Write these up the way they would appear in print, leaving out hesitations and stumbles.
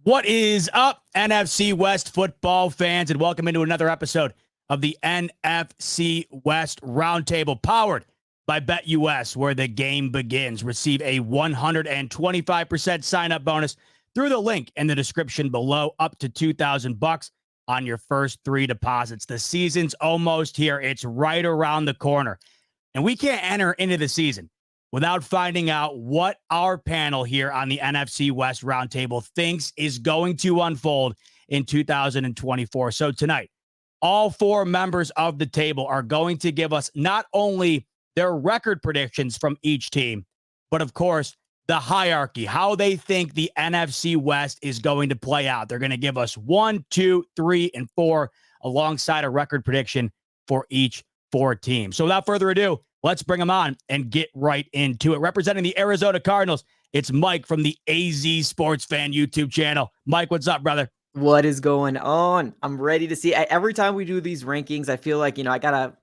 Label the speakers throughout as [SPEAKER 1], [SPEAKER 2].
[SPEAKER 1] What is up, NFC West football fans, and welcome into another episode of the NFC West Roundtable, powered by BetUS, where the game begins. Receive a 125% sign-up bonus through the link in the description below, up to $2,000 on your first 3 deposits. The season's almost here. It's right around the corner, and we can't enter into the season without finding out what our panel here on the NFC West Roundtable thinks is going to unfold in 2024. So tonight, all 4 members of the table are going to give us not only their record predictions from each team, but of course, the hierarchy, how they think the NFC West is going to play out. They're going to give us 1, 2, 3, and 4 alongside a record prediction for each 4 teams. So without further ado, let's bring them on and get right into it. Representing the Arizona Cardinals, it's Mike from the AZ Sports Fan YouTube channel. Mike, what's up, brother?
[SPEAKER 2] What is going on? I'm ready to see. Every time we do these rankings, I feel like, I got to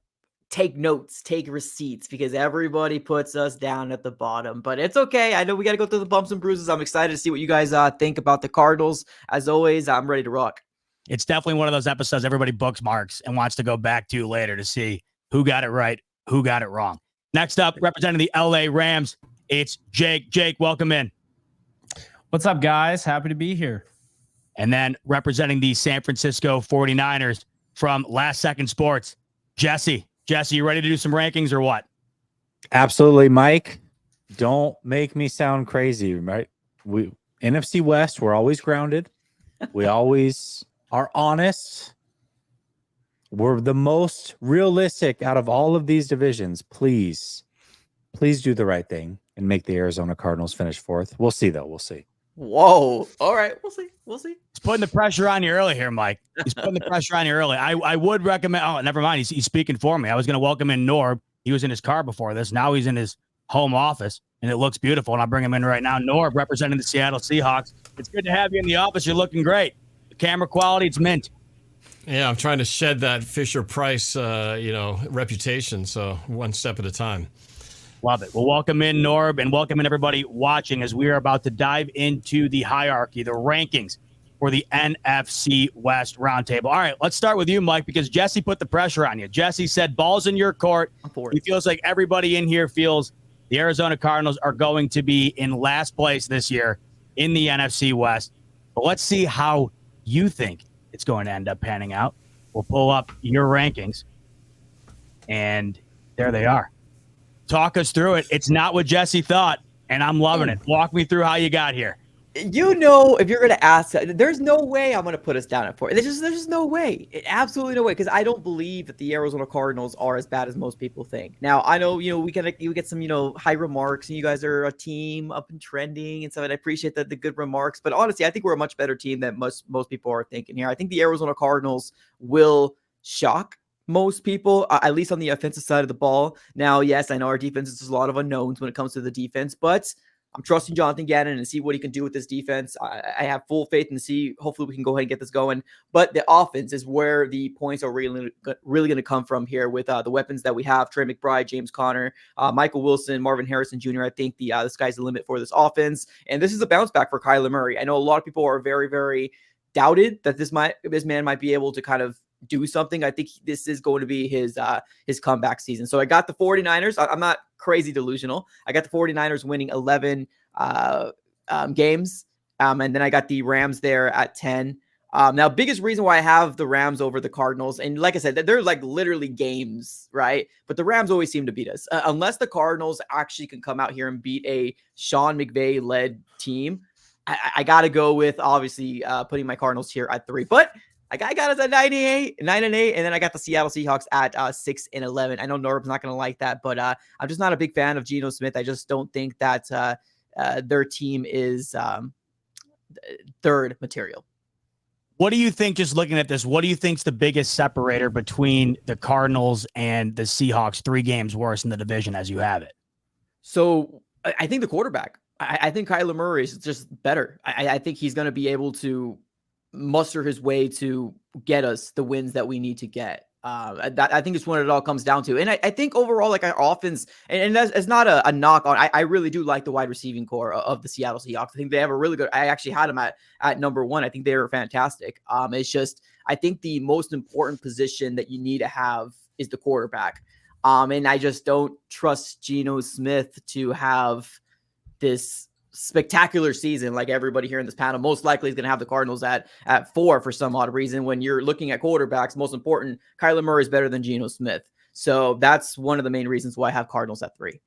[SPEAKER 2] take notes, take receipts, because everybody puts us down at the bottom. But it's okay. I know we got to go through the bumps and bruises. I'm excited to see what you guys think about the Cardinals. As always, I'm ready to rock.
[SPEAKER 1] It's definitely one of those episodes everybody bookmarks and wants to go back to later to see who got it right, who got it wrong. Next up, representing the LA Rams, it's Jake. Jake, welcome in.
[SPEAKER 3] What's up, guys? Happy to be here.
[SPEAKER 1] And then representing the San Francisco 49ers from Last Second Sports, Jesse. Jesse, you ready to do some rankings or what?
[SPEAKER 4] Absolutely, Mike. Don't make me sound crazy, right? We NFC West, we're always grounded. We always are honest. We're the most realistic out of all of these divisions. Please do the right thing and make the Arizona Cardinals finish 4th. We'll see, though. We'll see.
[SPEAKER 2] Whoa. All right. We'll see.
[SPEAKER 1] He's putting the pressure on you early here, Mike. He's putting the pressure on you early. I would recommend. Oh, never mind. He's speaking for me. I was going to welcome in Norb. He was in his car before this. Now he's in his home office, and it looks beautiful. And I'll bring him in right now. Norb, representing the Seattle Seahawks. It's good to have you in the office. You're looking great. The camera quality, it's mint.
[SPEAKER 5] Yeah, I'm trying to shed that Fisher-Price, reputation. So one step at a time.
[SPEAKER 1] Love it. Well, welcome in, Norb, and welcome in everybody watching as we are about to dive into the hierarchy, the rankings for the NFC West Roundtable. All right, let's start with you, Mike, because Jesse put the pressure on you. Jesse said, ball's in your court. He feels like everybody in here feels the Arizona Cardinals are going to be in last place this year in the NFC West. But let's see how you think it's going to end up panning out. We'll pull up your rankings, and there they are. Talk us through it. It's not what Jesse thought, and I'm loving it. Walk me through how you got here.
[SPEAKER 2] If you're going to ask, there's no way I'm going to put us down at 4. There's just no way. Absolutely no way, because I don't believe that the Arizona Cardinals are as bad as most people think. Now, I know, we get some, high remarks, and you guys are a team up and trending and stuff, and I appreciate the good remarks. But honestly, I think we're a much better team than most people are thinking here. I think the Arizona Cardinals will shock most people, at least on the offensive side of the ball. Now, yes, I know our defense is a lot of unknowns when it comes to the defense, but I'm trusting Jonathan Gannon and see what he can do with this defense. I have full faith and see. Hopefully, we can go ahead and get this going. But the offense is where the points are really going to come from here with the weapons that we have: Trey McBride, James Conner, Michael Wilson, Marvin Harrison Jr. I think the sky's the limit for this offense, and this is a bounce back for Kyler Murray. I know a lot of people are very, very doubted that this man might be able to kind of do something. I think this is going to be his comeback season. So I got the 49ers. I'm not crazy delusional. I got the 49ers winning 11 games. And then I got the Rams there at 10. Now, biggest reason why I have the Rams over the Cardinals, and like I said, they're like literally games, right? But the Rams always seem to beat us. Unless the Cardinals actually can come out here and beat a Sean McVay-led team, I got to go with, obviously, putting my Cardinals here at 3. But I got us at 9-8, and then I got the Seattle Seahawks at 6-11. I know Norb's not going to like that, but I'm just not a big fan of Geno Smith. I just don't think that their team is third material.
[SPEAKER 1] What do you think, just looking at this, what do you think's the biggest separator between the Cardinals and the Seahawks, 3 games worse in the division as you have it?
[SPEAKER 2] So I think the quarterback. I think Kyler Murray is just better. I think he's going to be able to muster his way to get us the wins that we need to get. I think it's what it all comes down to. And I think overall, like our offense, and that's, it's not a knock on. I really do like the wide receiving core of the Seattle Seahawks. I think they have a really good. I actually had them at number one. I think they were fantastic. It's just I think the most important position that you need to have is the quarterback. And I just don't trust Geno Smith to have this spectacular season like everybody here in this panel most likely is going to have the Cardinals at 4 for some odd reason. When you're looking at quarterbacks, most important, Kyler Murray is better than Geno Smith. So that's one of the main reasons why I have Cardinals at 3.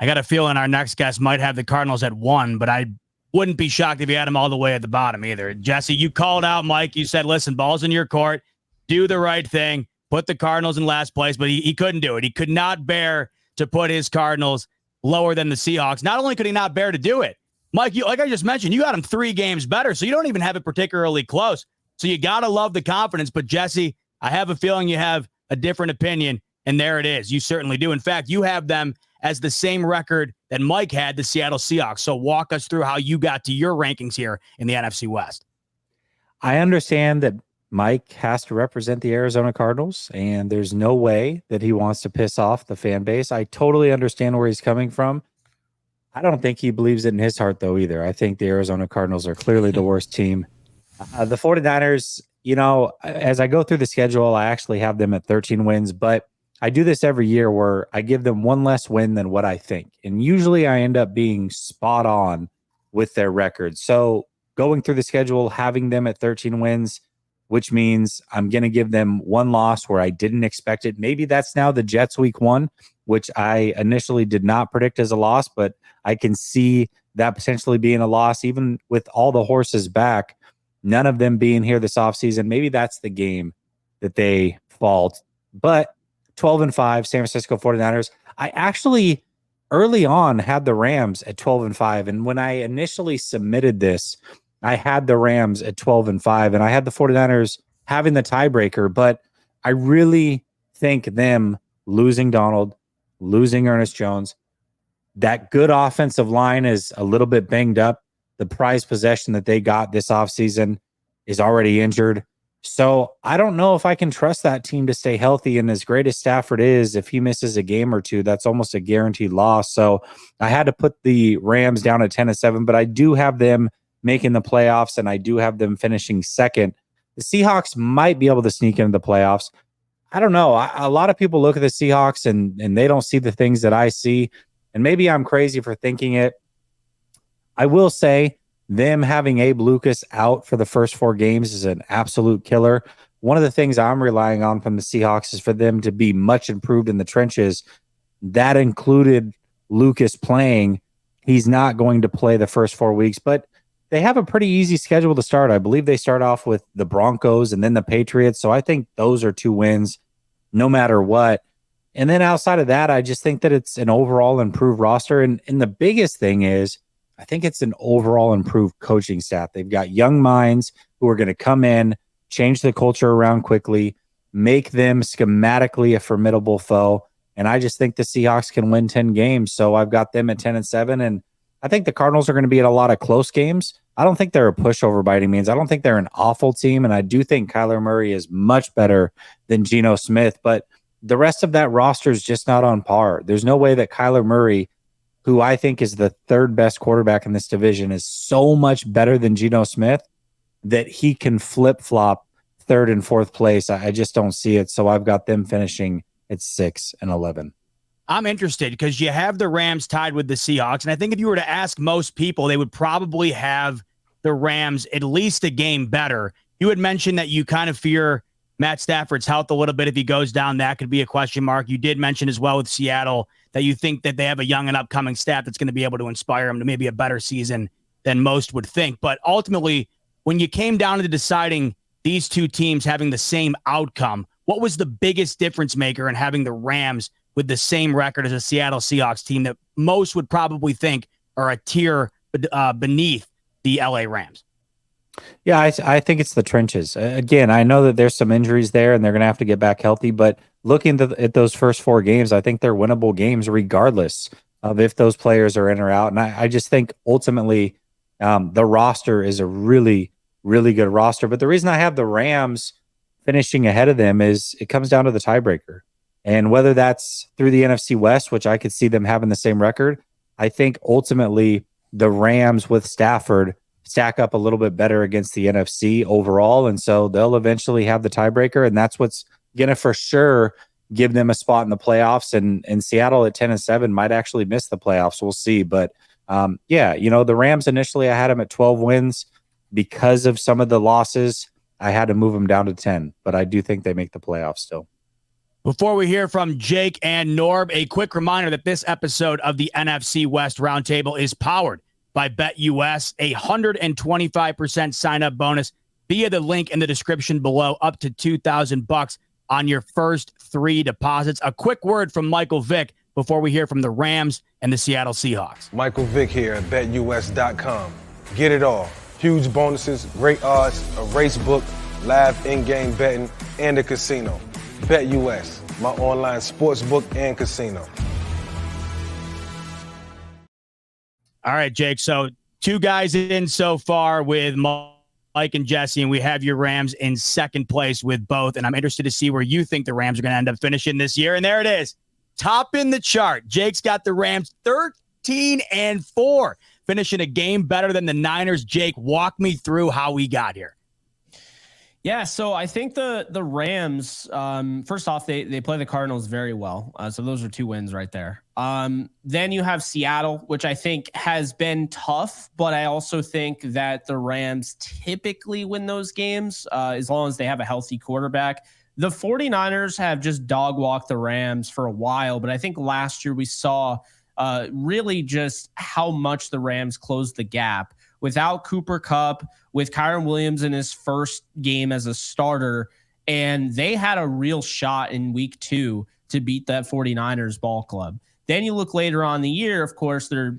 [SPEAKER 1] I got a feeling our next guest might have the Cardinals at 1, but I wouldn't be shocked if you had them all the way at the bottom either. Jesse, you called out Mike. You said, listen, ball's in your court. Do the right thing. Put the Cardinals in last place, but he couldn't do it. He could not bear to put his Cardinals lower than the Seahawks. Not only could he not bear to do it, Mike, like I just mentioned, you got him 3 games better, so you don't even have it particularly close. So you got to love the confidence. But, Jesse, I have a feeling you have a different opinion, and there it is. You certainly do. In fact, you have them as the same record that Mike had, the Seattle Seahawks. So walk us through how you got to your rankings here in the NFC West.
[SPEAKER 4] I understand that Mike has to represent the Arizona Cardinals, and there's no way that he wants to piss off the fan base. I totally understand where he's coming from. I don't think he believes it in his heart, though, either. I think the Arizona Cardinals are clearly the worst team. The 49ers, as I go through the schedule, I actually have them at 13 wins, but I do this every year where I give them one less win than what I think. And usually I end up being spot on with their record. So going through the schedule, having them at 13 wins, which means I'm going to give them one loss where I didn't expect it. Maybe that's now the Jets week 1, which I initially did not predict as a loss, but I can see that potentially being a loss, even with all the horses back, none of them being here this offseason. Maybe that's the game that they fall. But 12-5, San Francisco 49ers. I actually early on had the Rams at 12-5. And when I initially submitted this, I had the Rams at 12-5, and I had the 49ers having the tiebreaker. But I really think them losing Donald, losing Ernest Jones, that good offensive line is a little bit banged up. The prized possession that they got this offseason is already injured. So I don't know if I can trust that team to stay healthy. And as great as Stafford is, if he misses a game or two, that's almost a guaranteed loss. So I had to put the Rams down at 10-7, but I do have them making the playoffs, and I do have them finishing second. The Seahawks might be able to sneak into the playoffs. I don't know. A lot of people look at the Seahawks and they don't see the things that I see. And maybe I'm crazy for thinking it. I will say them having Abe Lucas out for the first 4 games is an absolute killer. One of the things I'm relying on from the Seahawks is for them to be much improved in the trenches. That included Lucas playing. He's not going to play the first 4 weeks, but they have a pretty easy schedule to start. I believe they start off with the Broncos and then the Patriots. So I think those are 2 wins no matter what. And then outside of that, I just think that it's an overall improved roster. And the biggest thing is, I think it's an overall improved coaching staff. They've got young minds who are going to come in, change the culture around quickly, make them schematically a formidable foe. And I just think the Seahawks can win 10 games. So I've got them at 10-7. And I think the Cardinals are going to be at a lot of close games. I don't think they're a pushover by any means. I don't think they're an awful team. And I do think Kyler Murray is much better than Geno Smith. But the rest of that roster is just not on par. There's no way that Kyler Murray, who I think is the 3rd best quarterback in this division, is so much better than Geno Smith that he can flip-flop 3rd and 4th place. I just don't see it. So I've got them finishing at 6-11.
[SPEAKER 1] I'm interested because you have the Rams tied with the Seahawks. And I think if you were to ask most people, they would probably have the Rams at least a game better. You had mentioned that you kind of fear Matt Stafford's health a little bit. If he goes down, that could be a question mark. You did mention as well with Seattle that you think that they have a young and upcoming staff that's going to be able to inspire them to maybe a better season than most would think. But ultimately, when you came down to deciding these 2 teams having the same outcome, what was the biggest difference maker in having the Rams with the same record as a Seattle Seahawks team that most would probably think are a tier beneath the LA Rams?
[SPEAKER 4] Yeah, I think it's the trenches. Again, I know that there's some injuries there and they're going to have to get back healthy, but looking at those first 4 games, I think they're winnable games regardless of if those players are in or out. And I just think ultimately the roster is a really, really good roster. But the reason I have the Rams finishing ahead of them is it comes down to the tiebreaker. And whether that's through the NFC West, which I could see them having the same record, I think ultimately the Rams with Stafford stack up a little bit better against the NFC overall. And so they'll eventually have the tiebreaker. And that's what's going to for sure give them a spot in the playoffs. And Seattle at 10-7 might actually miss the playoffs. We'll see. But yeah, the Rams initially, I had them at 12 wins because of some of the losses. I had to move them down to 10, but I do think they make the playoffs still.
[SPEAKER 1] Before we hear from Jake and Norb, a quick reminder that this episode of the NFC West Roundtable is powered by BetUS, a 125% sign-up bonus via the link in the description below, up to $2,000 on your first 3 deposits. A quick word from Michael Vick before we hear from the Rams and the Seattle Seahawks.
[SPEAKER 6] Michael Vick here at BetUS.com. Get it all. Huge bonuses, great odds, a race book, live in-game betting, and a casino. BetUS, my online sports book and casino.
[SPEAKER 1] All right, Jake. So 2 guys in so far with Mike and Jesse, and we have your Rams in second place with both. And I'm interested to see where you think the Rams are going to end up finishing this year. And there it is. Top in the chart. Jake's got the Rams 13-4, finishing a game better than the Niners. Jake, walk me through how we got here.
[SPEAKER 3] Yeah, so I think the Rams, first off, they play the Cardinals very well. So those are 2 wins right there. Then you have Seattle, which I think has been tough, but I also think that the Rams typically win those games as long as they have a healthy quarterback. The 49ers have just dog-walked the Rams for a while, but I think last year we saw really just how much the Rams closed the gap. Without Cooper Kupp, with Kyren Williams in his first game as a starter, and they had a real shot in week 2 to beat that 49ers ball club. Then you look later on in the year, of course, they're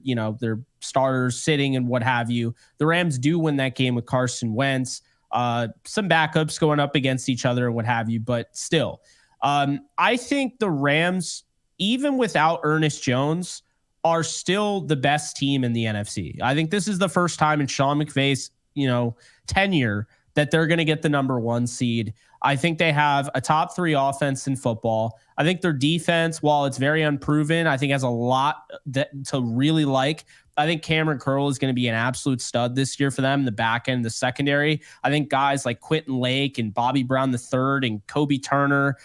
[SPEAKER 3] starters sitting and what have you. The Rams do win that game with Carson Wentz, some backups going up against each other and what have you, but still. I think the Rams, even without Ernest Jones, are still the best team in the NFC. I think this is the first time in Sean McVay's, tenure that they're going to get the number 1 seed. I think they have a top 3 offense in football. I think their defense, while it's very unproven, I think has a lot to really like. I think Cameron Curl is going to be an absolute stud this year for them in the back end, the secondary. I think guys like Quentin Lake and Bobby Brown III and Kobe Turner,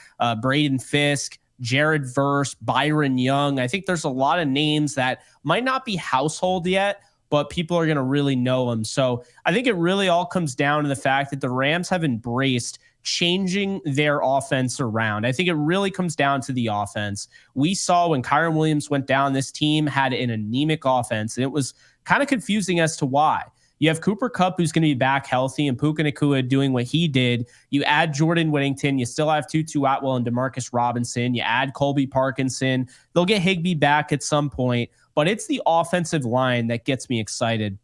[SPEAKER 3] Braden Fisk, Jared Verse, Byron Young. I think there's a lot of names that might not be household yet, but people are going to really know them. So I think it really all comes down to the fact that the Rams have embraced changing their offense around. I think it really comes down to the offense. We saw when Kyren Williams went down, this team had an anemic offense, and it was kind of confusing as to why. You have Cooper Kupp, who's going to be back healthy, and Puka Nacua doing what he did. You add Jordan Whittington. You still have Tutu Atwell and Demarcus Robinson. You add Colby Parkinson. They'll get Higbee back at some point, but it's the offensive line that gets me excited.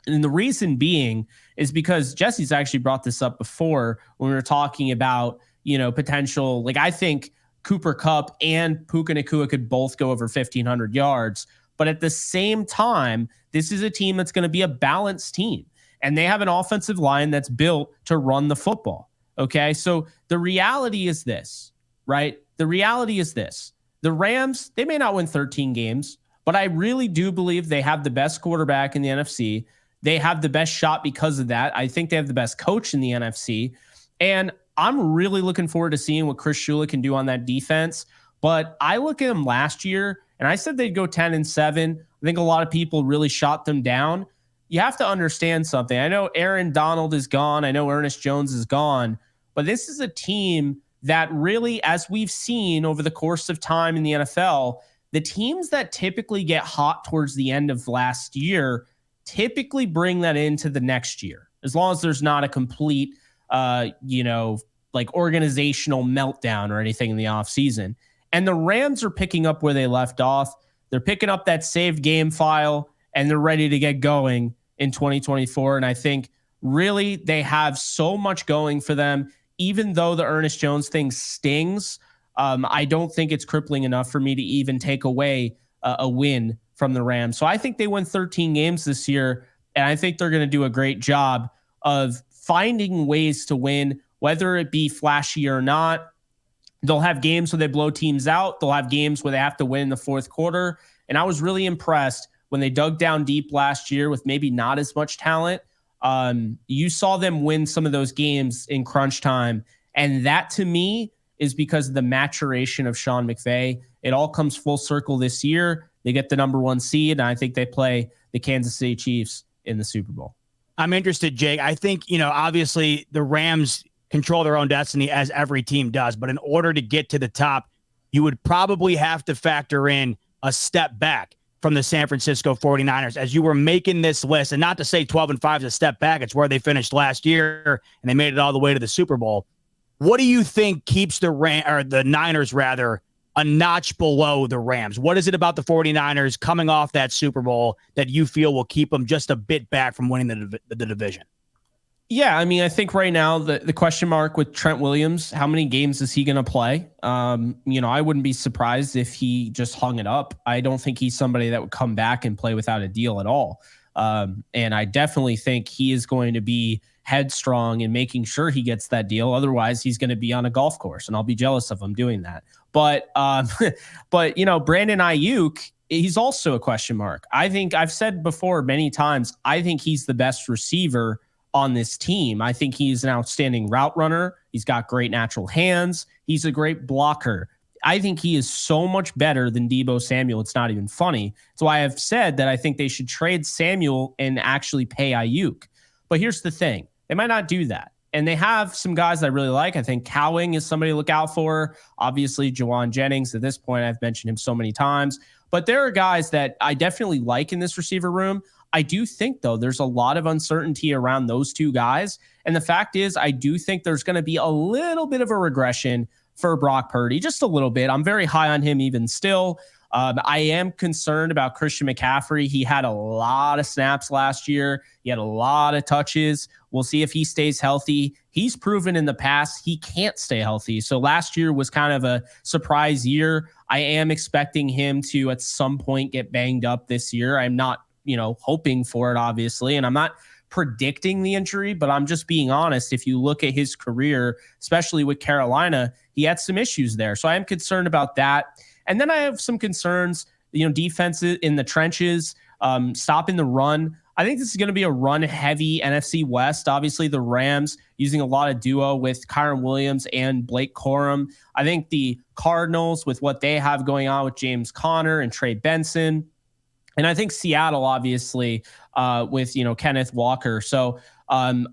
[SPEAKER 3] And the reason being is because Jesse's actually brought this up before when we were talking about, potential. Like, I think Cooper Kupp and Puka Nacua could both go over 1,500 yards. But at the same time, this is a team that's going to be a balanced team. And they have an offensive line that's built to run the football. Okay, so the reality is this, right? The reality is this. The Rams, they may not win 13 games, but I really do believe they have the best quarterback in the NFC. They have the best shot because of that. I think they have the best coach in the NFC. And I'm really looking forward to seeing what Chris Shula can do on that defense. But I look at them last year, and I said they'd go 10-7. I think a lot of people really shot them down. You have to understand something. I know Aaron Donald is gone. I know Ernest Jones is gone. But this is a team that really, as we've seen over the course of time in the NFL, the teams that typically get hot towards the end of last year typically bring that into the next year, as long as there's not a complete, organizational meltdown or anything in the offseason. And the Rams are picking up where they left off. They're picking up that saved game file, and they're ready to get going in 2024. And I think really they have so much going for them. Even though the Ernest Jones thing stings, I don't think it's crippling enough for me to even take away a win from the Rams. So I think they win 13 games this year, and I think they're going to do a great job of finding ways to win whether it be flashy or not. They'll have games where they blow teams out. They'll have games where they have to win in the fourth quarter. And I was really impressed when they dug down deep last year with maybe not as much talent. You saw them win some of those games in crunch time. And that, to me, is because of the maturation of Sean McVay. It all comes full circle this year. They get the number 1 seed, and I think they play the Kansas City Chiefs in the Super Bowl.
[SPEAKER 1] I'm interested, Jake. I think, obviously the Rams control their own destiny, as every team does. But in order to get to the top, you would probably have to factor in a step back from the San Francisco 49ers as you were making this list. And not to say 12-5 is a step back. It's where they finished last year, and they made it all the way to the Super Bowl. What do you think keeps the Niners rather a notch below the Rams? What is it about the 49ers coming off that Super Bowl that you feel will keep them just a bit back from winning the division?
[SPEAKER 3] Yeah, I mean, I think right now the question mark with Trent Williams, how many games is he going to play? I wouldn't be surprised if he just hung it up. I don't think he's somebody that would come back and play without a deal at all. And I definitely think he is going to be headstrong in making sure he gets that deal. Otherwise, he's going to be on a golf course, and I'll be jealous of him doing that. But Brandon Ayuk, he's also a question mark. I think I've said before many times, I think he's the best receiver on this team. I think he's an outstanding route runner. He's got great natural hands. He's a great blocker. I think he is so much better than Deebo Samuel. It's not even funny. That's why I've said that I think they should trade Samuel and actually pay Ayuk. But here's the thing. They might not do that. And they have some guys that I really like. I think Cowing is somebody to look out for. Obviously, Jawan Jennings, at this point, I've mentioned him so many times. But there are guys that I definitely like in this receiver room. I do think, though, there's a lot of uncertainty around those two guys. And the fact is, I do think there's going to be a little bit of a regression for Brock Purdy, just a little bit. I'm very high on him even still. I am concerned about Christian McCaffrey. He had a lot of snaps last year. He had a lot of touches. We'll see if he stays healthy. He's proven in the past he can't stay healthy. So last year was kind of a surprise year. I am expecting him to at some point get banged up this year. I'm not, hoping for it, obviously. And I'm not predicting the injury, but I'm just being honest. If you look at his career, especially with Carolina, he had some issues there. So I am concerned about that. And then I have some concerns, defense in the trenches, stopping the run. I think this is going to be a run-heavy NFC West. Obviously, the Rams using a lot of duo with Kyren Williams and Blake Corum. I think the Cardinals, with what they have going on with James Conner and Trey Benson. And I think Seattle, obviously, with, Kenneth Walker. So and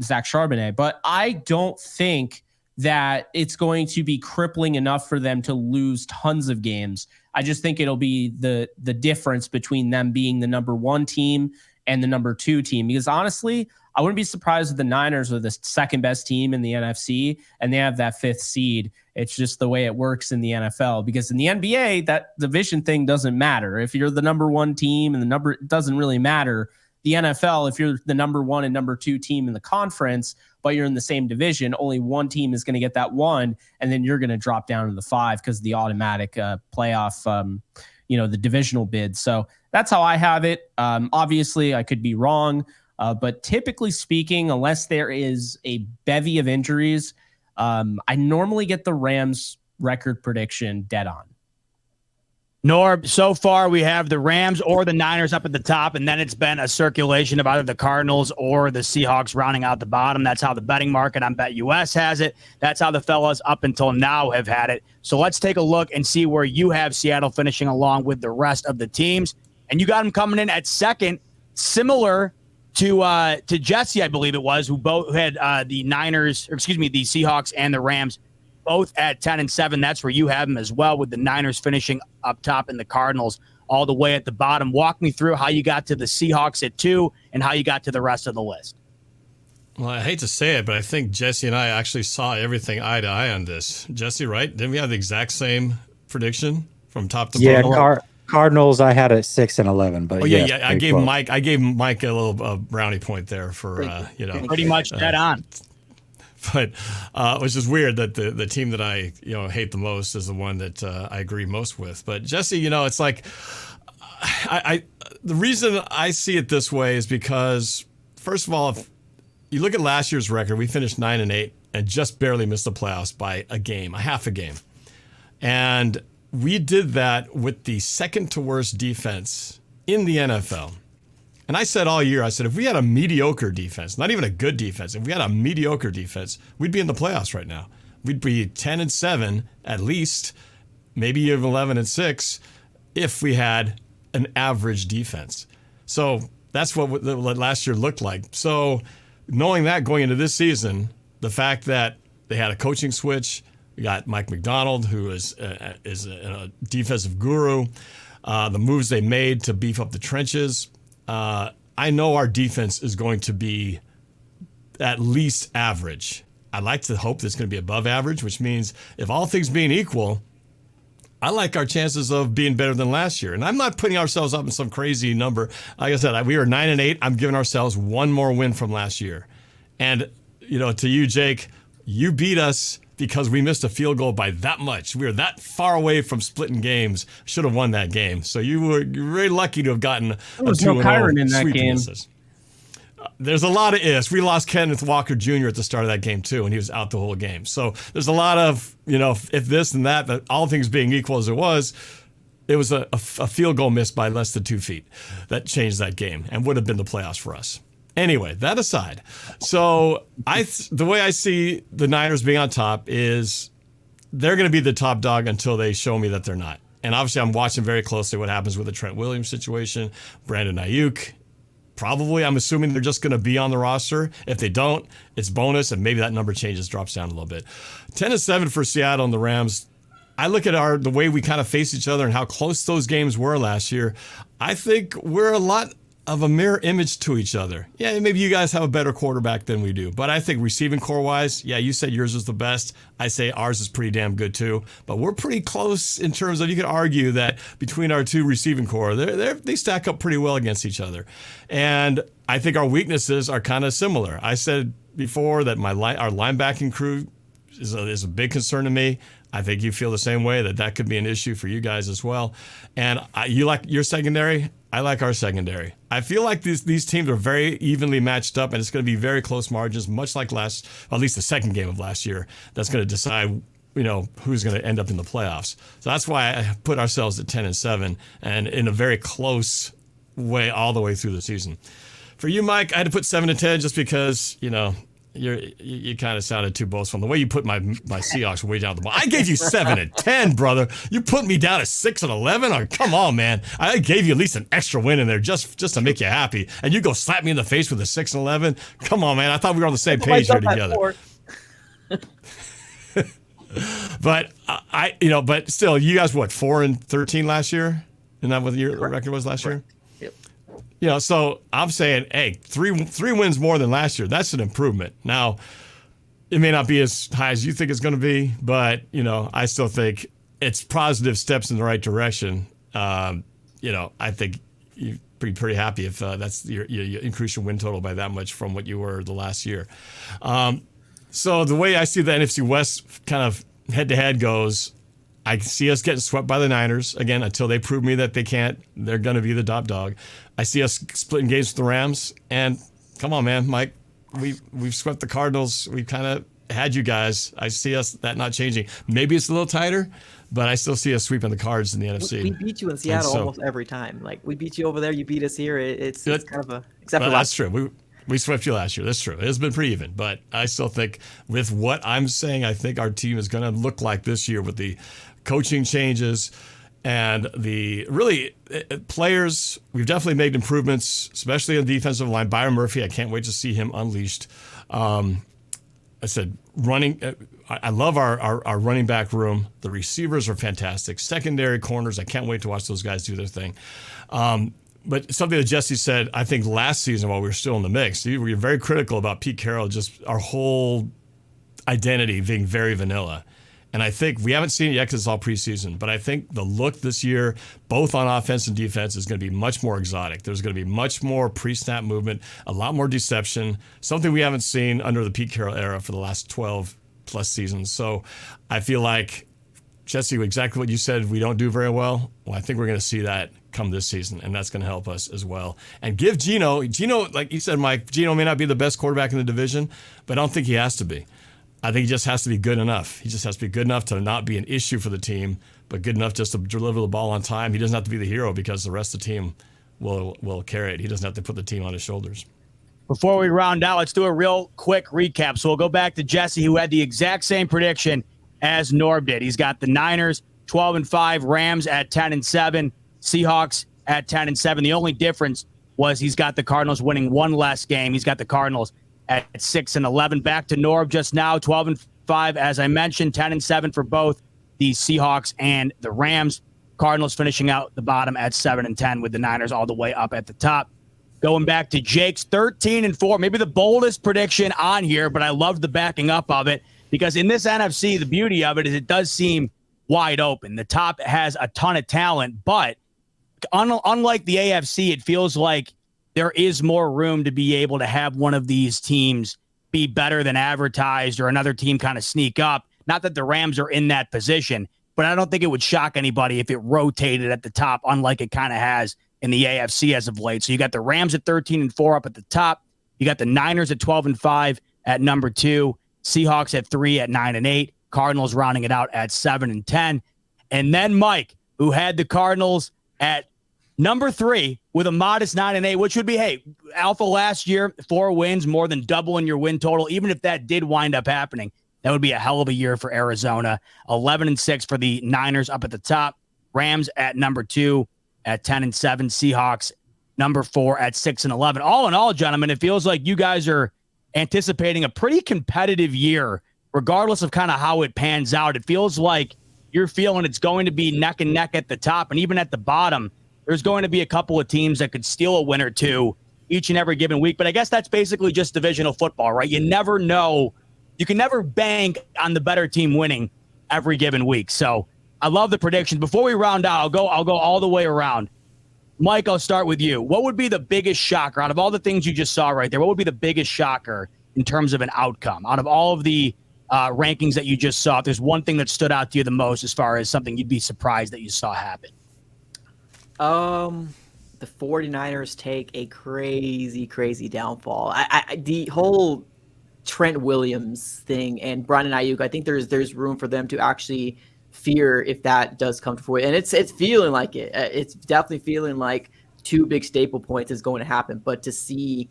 [SPEAKER 3] Zach Charbonnet. But I don't think that it's going to be crippling enough for them to lose tons of games. I just think it'll be the difference between them being the number 1 team and the number 2 team. Because honestly, I wouldn't be surprised if the Niners are the second best team in the NFC and they have that 5th seed. It's just the way it works in the NFL. Because in the NBA, that division thing doesn't matter. If you're the number 1 team and it doesn't really matter. The NFL, if you're the number 1 and number 2 team in the conference, but you're in the same division, only one team is going to get that 1, and then you're going to drop down to the 5 because of the automatic playoff, the divisional bid. So that's how I have it. Obviously, I could be wrong, but typically speaking, unless there is a bevy of injuries, I normally get the Rams record prediction dead on.
[SPEAKER 1] Norb, so far we have the Rams or the Niners up at the top, and then it's been a circulation of either the Cardinals or the Seahawks rounding out the bottom. That's how the betting market on BetUS has it. That's how the fellas up until now have had it. So let's take a look and see where you have Seattle finishing along with the rest of the teams. And you got them coming in at second, similar to Jesse, I believe it was, who both had the Seahawks and the Rams both at 10-7. That's where you have them as well, with the Niners finishing up top and the Cardinals all the way at the bottom. Walk me through how you got to the Seahawks at 2 and how you got to the rest of the list.
[SPEAKER 5] Well, I hate to say it, but I think Jesse and I actually saw everything eye to eye on this. Jesse, right? Didn't we have the exact same prediction from top to bottom?
[SPEAKER 4] Yeah, Cardinals I had at 6 and 11, but
[SPEAKER 5] I gave Mike a little brownie point there for
[SPEAKER 1] pretty much dead on.
[SPEAKER 5] But it was just weird that the team that I hate the most is the one that I agree most with. But Jesse, it's like the reason I see it this way is because, first of all, you look at last year's record, we finished 9-8 and just barely missed the playoffs by a half a game. And we did that with the second to worst defense in the NFL. And I said all year, if we had a mediocre defense, not even a good defense, if we had a mediocre defense, we'd be in the playoffs right now. We'd be 10-7 at least, maybe even 11-6 if we had an average defense. So that's what last year looked like. So knowing that going into this season, the fact that they had a coaching switch, we got Mike McDonald, who is a defensive guru, the moves they made to beef up the trenches. I know our defense is going to be at least average. I'd like to hope that it's going to be above average, which means if all things being equal, I like our chances of being better than last year. And I'm not putting ourselves up in some crazy number. Like I said, we were 9-8. I'm giving ourselves one more win from last year. And, to you, Jake, you beat us because we missed a field goal by that much. We were that far away from splitting games. Should have won that game. So you're very lucky to have gotten a 2-0
[SPEAKER 3] in that game.
[SPEAKER 5] There's a lot of ifs. We lost Kenneth Walker Jr. at the start of that game too, and he was out the whole game. So there's a lot of, if this and that, but all things being equal as it was a field goal missed by less than 2 feet that changed that game and would have been the playoffs for us. Anyway, that aside, so the way I see the Niners being on top is they're going to be the top dog until they show me that they're not. And obviously, I'm watching very closely what happens with the Trent Williams situation, Brandon Ayuk. Probably, I'm assuming they're just going to be on the roster. If they don't, it's bonus, and maybe that number drops down a little bit. 10-7 for Seattle and the Rams. I look at the way we kind of face each other and how close those games were last year. I think we're a lot of a mirror image to each other. Yeah, maybe you guys have a better quarterback than we do, but I think receiving core-wise, yeah, you said yours is the best. I say ours is pretty damn good too, but we're pretty close in terms of, you could argue that between our two receiving core, they stack up pretty well against each other. And I think our weaknesses are kind of similar. I said before that our linebacking crew is a big concern to me. I think you feel the same way, that could be an issue for you guys as well. And you like your secondary. I like our secondary. I feel like these teams are very evenly matched up, and it's going to be very close margins, much like at least the second game of last year. That's going to decide, who's going to end up in the playoffs. So that's why I put ourselves at 10-7, and in a very close way all the way through the season. For you, Mike, I had to put 7-10 just because, you kind of sounded too boastful. The way you put my Seahawks way down the bottom. I gave you 7-10, brother. You put me down at 6-11. Oh, come on, man. I gave you at least an extra win in there just to make you happy. And you go slap me in the face with a 6-11. Come on, man. I thought we were on the same page here together. But but still, you guys 4-13 last year? Isn't that what your record was last year? So I'm saying, hey, three wins more than last year. That's an improvement. Now, it may not be as high as you think it's going to be, but, I still think it's positive steps in the right direction. I think you'd be pretty happy if that's you increase your win total by that much from what you were the last year. So the way I see the NFC West kind of head-to-head goes, I see us getting swept by the Niners, again, until they prove me that they can't. They're going to be the top dog. I see us splitting games with the Rams. And come on, man, Mike, we've swept the Cardinals. We've kind of had you guys. I see us that not changing. Maybe it's a little tighter, but I still see us sweeping the Cards in the NFC.
[SPEAKER 2] We beat you in Seattle almost every time. Like, we beat you over there, you beat us here. It's kind of a... Except for
[SPEAKER 5] that's true. We swept you last year. That's true. It's been pretty even. But I still think with what I'm saying, I think our team is going to look like this year with the coaching changes and the players. We've definitely made improvements, especially on the defensive line. Byron Murphy, I can't wait to see him unleashed. I said running. I love our running back room. The receivers are fantastic. Secondary corners, I can't wait to watch those guys do their thing. But something that Jesse said, I think last season while we were still in the mix, we were very critical about Pete Carroll, just our whole identity being very vanilla. And I think we haven't seen it yet because it's all preseason, but I think the look this year, both on offense and defense, is going to be much more exotic. There's going to be much more pre-snap movement, a lot more deception, something we haven't seen under the Pete Carroll era for the last 12 plus seasons. So I feel like, Jesse, exactly what you said we don't do very well. Well, I think we're going to see that come this season, and that's going to help us as well. And give Geno, like you said, Mike, Geno may not be the best quarterback in the division, but I don't think he has to be. I think he just has to be good enough. He just has to be good enough to not be an issue for the team, but good enough just to deliver the ball on time. He doesn't have to be the hero because the rest of the team will carry it. He doesn't have to put the team on his shoulders.
[SPEAKER 1] Before we round out, let's do a real quick recap. So we'll go back to Jesse, who had the exact same prediction as Norb did. He's got the Niners 12-5, Rams at 10-7, Seahawks at 10-7. The only difference was he's got the Cardinals winning one less game. He's got the Cardinals at 6-11. Back to Norb just now, 12-5, as I mentioned, 10-7 for both the Seahawks and the Rams. Cardinals finishing out the bottom at 7-10 with the Niners all the way up at the top. Going back to Jake's 13-4, maybe the boldest prediction on here, but I love the backing up of it because in this NFC, the beauty of it is it does seem wide open. The top has a ton of talent, but unlike the AFC, it feels like there is more room to be able to have one of these teams be better than advertised or another team kind of sneak up. Not that the Rams are in that position, but I don't think it would shock anybody if it rotated at the top, unlike it kind of has in the AFC as of late. So you got the Rams at 13-4 up at the top. You got the Niners at 12-5 at number 2, Seahawks at 3 at 9-8, Cardinals rounding it out at 7-10. And then Mike, who had the Cardinals at number 3 with a modest 9-8, which would be, hey, Alpha last year, 4 wins, more than doubling your win total. Even if that did wind up happening, that would be a hell of a year for Arizona. 11-6 for the Niners up at the top. Rams at number 2 at 10-7. Seahawks number 4 at 6-11. All in all, gentlemen, it feels like you guys are anticipating a pretty competitive year, regardless of kind of how it pans out. It feels like you're feeling it's going to be neck and neck at the top, and even at the bottom, there's going to be a couple of teams that could steal a win or two each and every given week. But I guess that's basically just divisional football, right? You never know. You can never bank on the better team winning every given week. So I love the predictions. Before we round out, I'll go all the way around. Mike, I'll start with you. What would be the biggest shocker out of all the things you just saw right there? What would be the biggest shocker in terms of an outcome out of all of the rankings that you just saw? If there's one thing that stood out to you the most as far as something you'd be surprised that you saw happen.
[SPEAKER 2] The 49ers take a crazy downfall. The whole Trent Williams thing and Brandon Ayuk, I think there's room for them to actually fear if that does come to fruition. And it's feeling like it. It's definitely feeling like 2 big staple points is going to happen. But to see,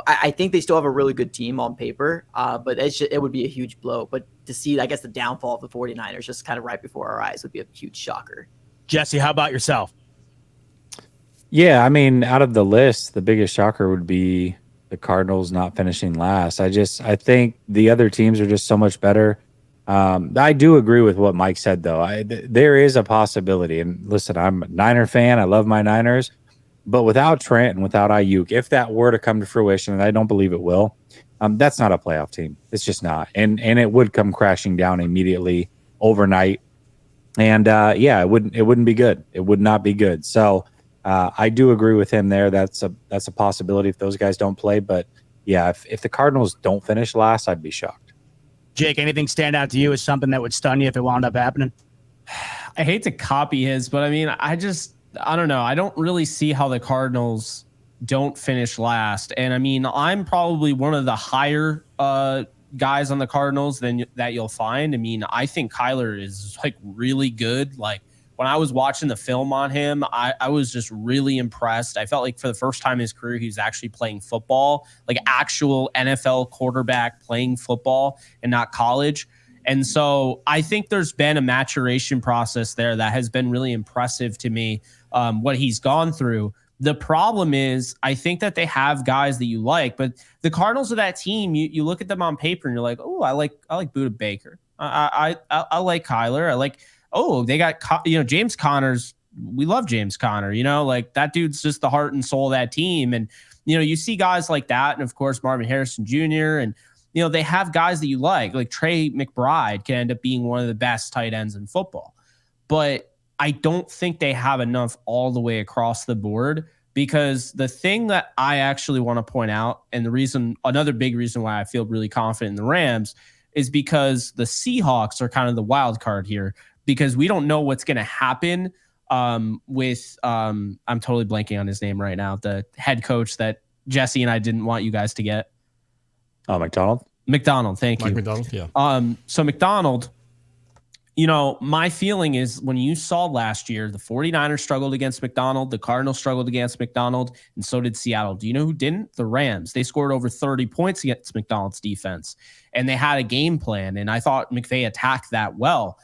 [SPEAKER 2] I think they still have a really good team on paper, but it would be a huge blow. But to see, I guess, the downfall of the 49ers just kind of right before our eyes would be a huge shocker.
[SPEAKER 1] Jesse, how about yourself?
[SPEAKER 4] Yeah, I mean, out of the list, the biggest shocker would be the Cardinals not finishing last. I think the other teams are just so much better. I do agree with what Mike said, though. There is a possibility. And listen, I'm a Niner fan. I love my Niners. But without Trent and without Ayuk, if that were to come to fruition, and I don't believe it will, that's not a playoff team. It's just not. And it would come crashing down immediately overnight. And, it wouldn't be good. It would not be good. So I do agree with him there. That's a possibility if those guys don't play. But, yeah, if the Cardinals don't finish last, I'd be shocked.
[SPEAKER 1] Jake, anything stand out to you as something that would stun you if it wound up happening?
[SPEAKER 3] I hate to copy his, but I mean, I don't know. I don't really see how the Cardinals don't finish last. And I mean, I'm probably one of the higher guys on the Cardinals that you'll find. I mean, I think Kyler is like really good. Like when I was watching the film on him, I was just really impressed. I felt like for the first time in his career, he was actually playing football, like actual NFL quarterback playing football and not college. And so I think there's been a maturation process there that has been really impressive to me, what he's gone through. The problem is I think that they have guys that you like, but the Cardinals are that team. You look at them on paper and you're like, oh, I like Budda Baker. I like Kyler. I like, oh, they got, James Conner's. We love James Conner, like that dude's just the heart and soul of that team. And, you see guys like that. And of course, Marvin Harrison Jr. And, they have guys that you like Trey McBride can end up being one of the best tight ends in football. But I don't think they have enough all the way across the board, because the thing that I actually want to point out, and another big reason why I feel really confident in the Rams, is because the Seahawks are kind of the wild card here, because we don't know what's going to happen with I'm totally blanking on his name right now. The head coach that Jesse and I didn't want you guys to get.
[SPEAKER 4] Oh, McDonald.
[SPEAKER 3] Thank you.
[SPEAKER 5] Mike McDonald, yeah.
[SPEAKER 3] So McDonald, my feeling is when you saw last year, the 49ers struggled against McDonald, the Cardinals struggled against McDonald, and so did Seattle. Do you know who didn't? The Rams. They scored over 30 points against McDonald's defense, and they had a game plan, and I thought McVay attacked that well.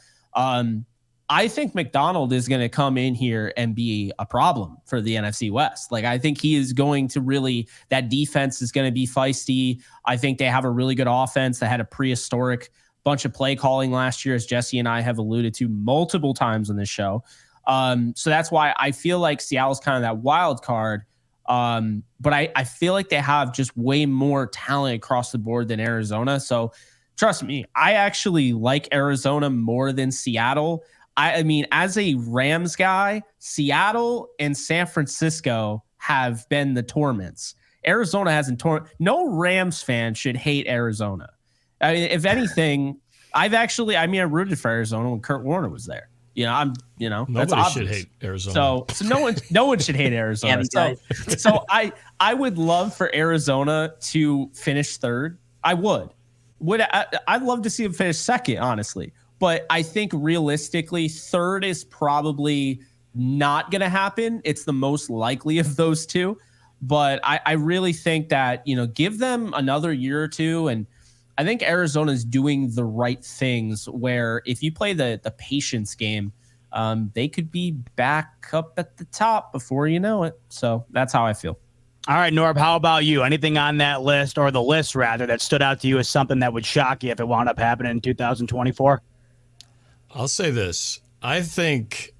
[SPEAKER 3] I think McDonald is going to come in here and be a problem for the NFC West. Like, I think he is going to really, that defense is going to be feisty. I think they have a really good offense that had a prehistoric bunch of play calling last year, as Jesse and I have alluded to multiple times on this show. So that's why I feel like Seattle's kind of that wild card. But I feel like they have just way more talent across the board than Arizona. So trust me, I actually like Arizona more than Seattle. I mean, as a Rams guy, Seattle and San Francisco have been the torments. Arizona hasn't no Rams fan should hate Arizona. I mean, if anything, I rooted for Arizona when Kurt Warner was there.
[SPEAKER 5] Nobody
[SPEAKER 3] that's obvious.
[SPEAKER 5] should hate Arizona.
[SPEAKER 3] So no one should hate Arizona. So I would love for Arizona to finish third. I would. I'd love to see them finish second, honestly. But I think realistically, third is probably not going to happen. It's the most likely of those two. But I really think that, give them another year or two. And I think Arizona's doing the right things where if you play the patience game, they could be back up at the top before you know it. So that's how I feel.
[SPEAKER 1] All right, Norb, how about you? Anything on that list, or the list rather, that stood out to you as something that would shock you if it wound up happening in 2024?
[SPEAKER 5] I'll say this. I think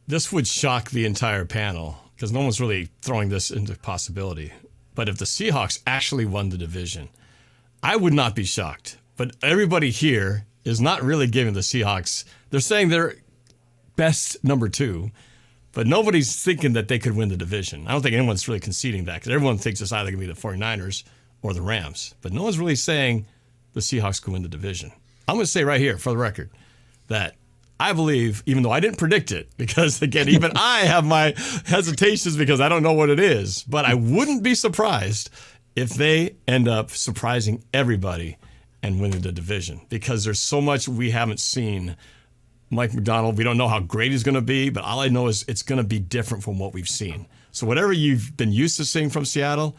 [SPEAKER 5] this would shock the entire panel because no one's really throwing this into possibility. But if the Seahawks actually won the division, I would not be shocked. But everybody here is not really giving the Seahawks. They're saying they're best number 2, but nobody's thinking that they could win the division. I don't think anyone's really conceding that because everyone thinks it's either going to be the 49ers or the Rams. But no one's really saying the Seahawks could win the division. I'm going to say right here for the record that I believe, even though I didn't predict it, because again, even I have my hesitations because I don't know what it is, but I wouldn't be surprised if they end up surprising everybody and winning the division because there's so much we haven't seen. Mike McDonald, we don't know how great he's going to be, but all I know is it's going to be different from what we've seen. So whatever you've been used to seeing from Seattle,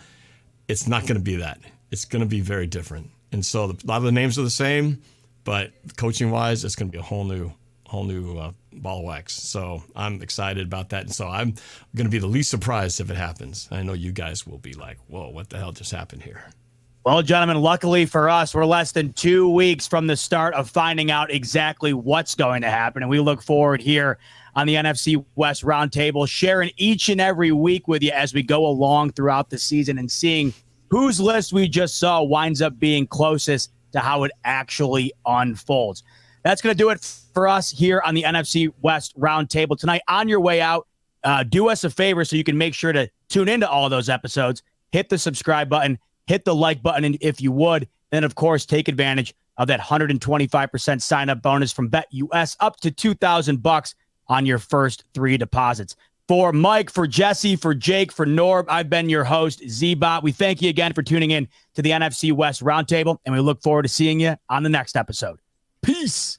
[SPEAKER 5] it's not going to be that. It's going to be very different. And so a lot of the names are the same, but coaching-wise, it's going to be a whole new ball of wax. So I'm excited about that. And so I'm going to be the least surprised if it happens. I know you guys will be like, whoa, what the hell just happened here?
[SPEAKER 1] Well, gentlemen, luckily for us, we're less than 2 weeks from the start of finding out exactly what's going to happen. And we look forward here on the NFC West Roundtable, sharing each and every week with you as we go along throughout the season and seeing whose list we just saw winds up being closest to how it actually unfolds. That's going to do it for us here on the NFC West Roundtable tonight. On your way out, do us a favor so you can make sure to tune into all of those episodes. Hit the subscribe button, hit the like button if you would. And, of course, take advantage of that 125% sign-up bonus from BetUS, up to $2,000 on your first 3 deposits. For Mike, for Jesse, for Jake, for Norb, I've been your host, Z-Bot. We thank you again for tuning in to the NFC West Roundtable, and we look forward to seeing you on the next episode. Peace.